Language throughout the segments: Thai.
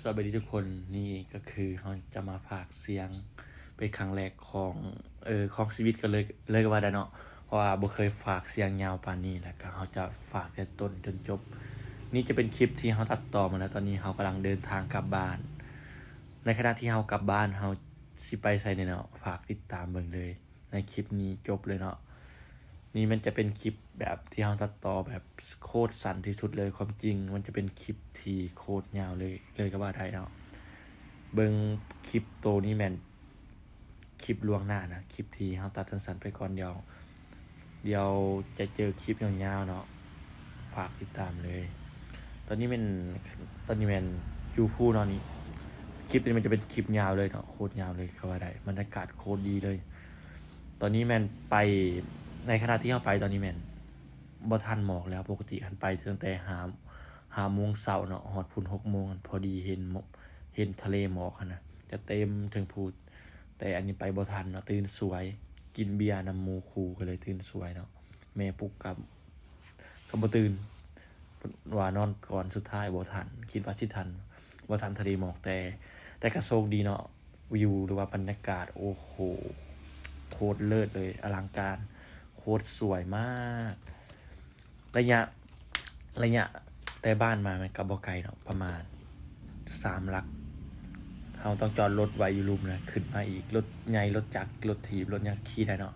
สวัสดีทุกคนนี่ก็คือเขาจะมาฝากเสียงเป็นครั้งแรกของชีวิตกันเลยก็ว่าได้เนาะเพราะว่าบ่เคยฝากเสียงยาวปานนี้แล้วก็เขาจะฝากแต่ต้นจนจบนี่จะเป็นคลิปที่เขาตัดต่อมาแล้วตอนนี้เขากำลังเดินทางกลับบ้านในขณะที่เขากลับบ้านเขาสิไปใส่เนาะฝากติดตามเบิ่งเลยในคลิปนี้จบเลยเนาะนี่มันจะเป็นคลิปแบบที่เขาตัดต่อแบบโคตรสั้นที่สุดเลยความจริงมันจะเป็นคลิปที่โคตรยาวเลยก็ว่าได้เนาะเบิ่งคลิปโตนี้แม่นคลิปล่วงหน้านะคลิปที่เขาตัดสั้นๆไปก่อนเดี๋ยวจะเจอคลิปยาวๆเนาะฝากติดตามเลยตอนนี้แม่นยูพูเนาะนี่คลิปนี้มันจะเป็นคลิปยาวเลยเนาะโคตรยาวเลยก็ว่าได้บรรยากาศโคตรดีเลย ตอนนี้แมนไปในขณะที่เข้าไปตอนนี้แมนบ่ทันหมอกแล้วปกติหันไปตั้งแต่หาโมงเช้าเนาะฮอดพุ่น6 โมงพอดีเห็นทะเลหมอกนะจะเต็มถึงพูดแต่อันนี้ไปบ่ทันเนาะตื่นสวยกินเบียร์นำหมู่คู่ก็เลยตื่นสวยเนาะแม่ปลุกกับบ่ตื่นว่านอนก่อนสุดท้ายบ่ทันคิดว่าสิทันบ่ทันทะเลหมอกแต่ก็โชคดีเนาะวิวหรือว่าบรรยากาศโอ้โห โคตรเลิศเลยอลังการโคตรสวยมากระยะแต่บ้านมามันกับบ่ไกลเนาะประมาณ3 ลักเราต้องจอดรถไว้อยู่ลุมนะขึ้นมาอีกรถใหญ่รถจักรรถถีบรถยักษ์ขี่ได้เนาะ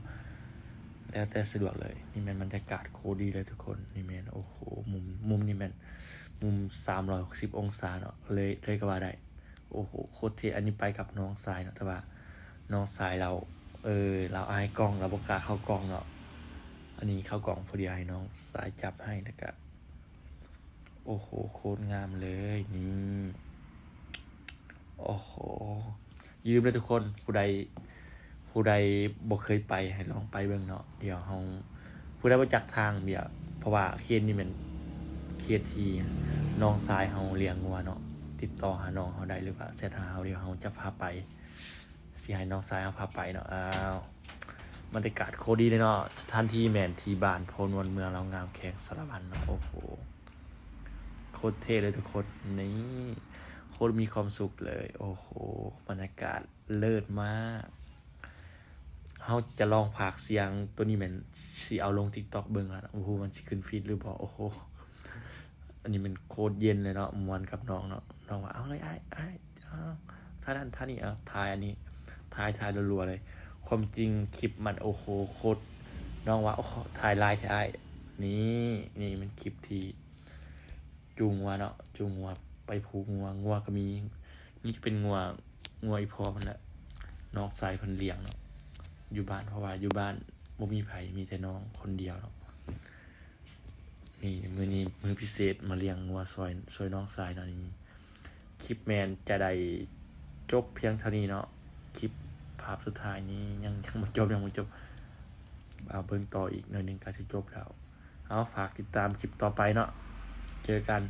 แล้วแต่สะดวกเลยนี่แม่นบรรยากาศโคตรดีเลยทุกคนนี่แม่นโอ้โหมุมนี่แม่นมุม360 องศาเนาะเลยก็ว่าได้โอ้โหโคตรเท่อันนี้ไปกับน้องทรายเนาะแต่ว่าน้องทรายเราอายกล้องเราบกล้าเข้ากล้องเนาะอันนี้เข้ากล้องพอดีให้น้องสายจับให้นะครับโอ้โหโคตรงามเลยนี่โอ้โหยืมเลยทุกคนผู้ใดบ่เคยไปให้ลองไปเบิ่งเนาะเดี๋ยวเฮาผู้ใดบ่จักทางเดี๋ยวเพราะว่าเคนนี่มันเคียทีน้องสายเฮาเลี้ยงงัวเนาะติดต่อหาน้องเฮาได้หรือว่าแชทหาเฮาเดี๋ยวเฮาจะพาไปสิให้น้องสายเฮาพาไปเนาะบรรยากาศโคตรดีเลยเนาะสถานที่แมนที่บ้านโพนวนเมืองเรางามแขกสารวันเนาะโอ้โหโคตรเท่เลยทุกคนนี่โคตรมีความสุขเลยโอ้โหบรรยากาศเลิศมากเขาจะลองพากเสียงตัวนี้แมนสิเอาลง TikTok เบิ่งอ่ะโอ้โหมันสิขึ้นฟีดหรือบ่โอ้โหอันนี้มันโคตรเย็นเลยเนาะมวนกับน้องเนาะน้องว่าเอาเลยไอ้ท่านั้นท่านี้เอาถ่ายอันนี้ถ่ายรัวๆเลยความจริงคลิปมันโอ้โหโคตรน้องว่าโอ้ถ่ายลายถ่ายนี่มันคลิปที่จูงวัวเนาะจูงวัวไปผูกงัวก็มีนี่จะเป็นงัวอีพอมันแหละน้องสายเพิ่นเลี้ยงเนาะอยู่บ้านเพราะว่าอยู่บ้านบ่มีไผมีแต่น้องคนเดียวเนาะนี่มื้อพิเศษมาเลี้ยงงัวซอยน้องสายเนาะนี่คลิปแมนจะได้จบเพียงเท่านี้เนาะคลิปภาพสุดท้ายนี้ยังไม่จบเอาเบิ่งต่ออีกหน่อยนึงก็สิจบแล้วเอาฝากติดตามคลิปต่อไปเนาะเจอกัน